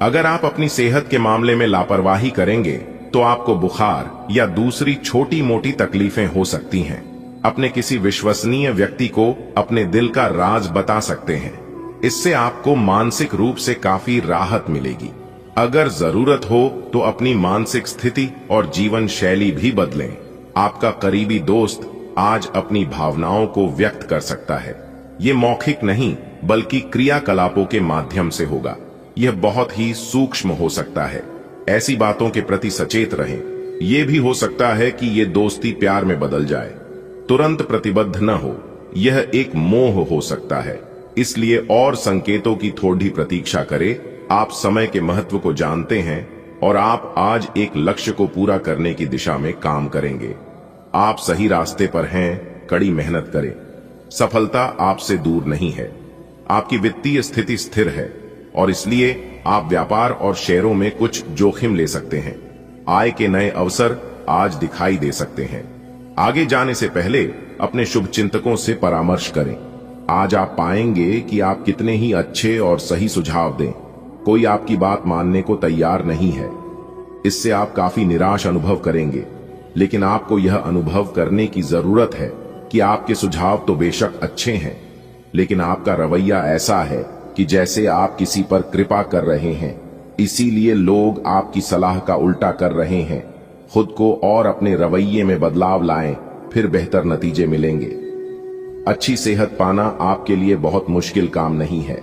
अगर आप अपनी सेहत के मामले में लापरवाही करेंगे तो आपको बुखार या दूसरी छोटी मोटी तकलीफें हो सकती हैं। अपने किसी विश्वसनीय व्यक्ति को अपने दिल का राज बता सकते हैं। इससे आपको मानसिक रूप से काफी राहत मिलेगी। अगर जरूरत हो तो अपनी मानसिक स्थिति और जीवन शैली भी बदलें। आपका करीबी दोस्त आज अपनी भावनाओं को व्यक्त कर सकता है। ये मौखिक नहीं बल्कि क्रियाकलापों के माध्यम से होगा। यह बहुत ही सूक्ष्म हो सकता है। ऐसी बातों के प्रति सचेत रहें। यह भी हो सकता है कि यह दोस्ती प्यार में बदल जाए। तुरंत प्रतिबद्ध न हो, यह एक मोह हो सकता है। इसलिए और संकेतों की थोड़ी प्रतीक्षा करें। आप समय के महत्व को जानते हैं और आप आज एक लक्ष्य को पूरा करने की दिशा में काम करेंगे। आप सही रास्ते पर हैं, कड़ी मेहनत करें। सफलता आपसे दूर नहीं है। आपकी वित्तीय स्थिति स्थिर है और इसलिए आप व्यापार और शेयरों में कुछ जोखिम ले सकते हैं। आय के नए अवसर आज दिखाई दे सकते हैं। आगे जाने से पहले अपने शुभ चिंतकों से परामर्श करें। आज आप पाएंगे कि आप कितने ही अच्छे और सही सुझाव दें, कोई आपकी बात मानने को तैयार नहीं है। इससे आप काफी निराश अनुभव करेंगे, लेकिन आपको यह अनुभव करने की जरूरत है कि आपके सुझाव तो बेशक अच्छे हैं, लेकिन आपका रवैया ऐसा है कि जैसे आप किसी पर कृपा कर रहे हैं। इसीलिए लोग आपकी सलाह का उल्टा कर रहे हैं। खुद को और अपने रवैये में बदलाव लाएं, फिर बेहतर नतीजे मिलेंगे। अच्छी सेहत पाना आपके लिए बहुत मुश्किल काम नहीं है।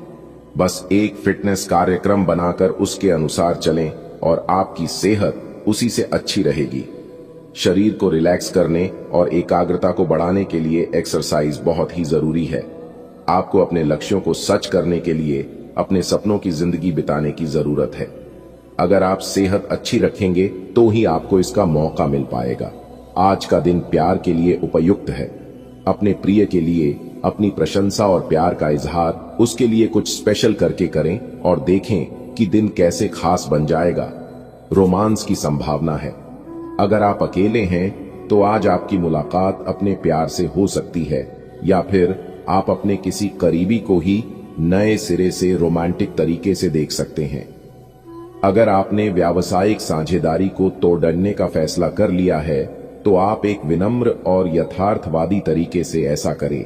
बस एक फिटनेस कार्यक्रम बनाकर उसके अनुसार चलें और आपकी सेहत उसी से अच्छी रहेगी। शरीर को रिलैक्स करने और एकाग्रता को बढ़ाने के लिए एक्सरसाइज बहुत ही जरूरी है। आपको अपने लक्ष्यों को सच करने के लिए अपने सपनों की जिंदगी बिताने की जरूरत है। अगर आप सेहत अच्छी रखेंगे तो ही आपको इसका मौका मिल पाएगा। आज का दिन प्यार के लिए उपयुक्त है। अपने प्रिय के लिए अपनी प्रशंसा और प्यार का इजहार उसके लिए कुछ स्पेशल करके करें और देखें कि दिन कैसे खास बन जाएगा। रोमांस की संभावना है। अगर आप अकेले हैं तो आज आपकी मुलाकात अपने प्यार से हो सकती है, या फिर आप अपने किसी करीबी को ही नए सिरे से रोमांटिक तरीके से देख सकते हैं। अगर आपने व्यावसायिक साझेदारी को तोड़ने का फैसला कर लिया है, तो आप एक विनम्र और यथार्थवादी तरीके से ऐसा करें।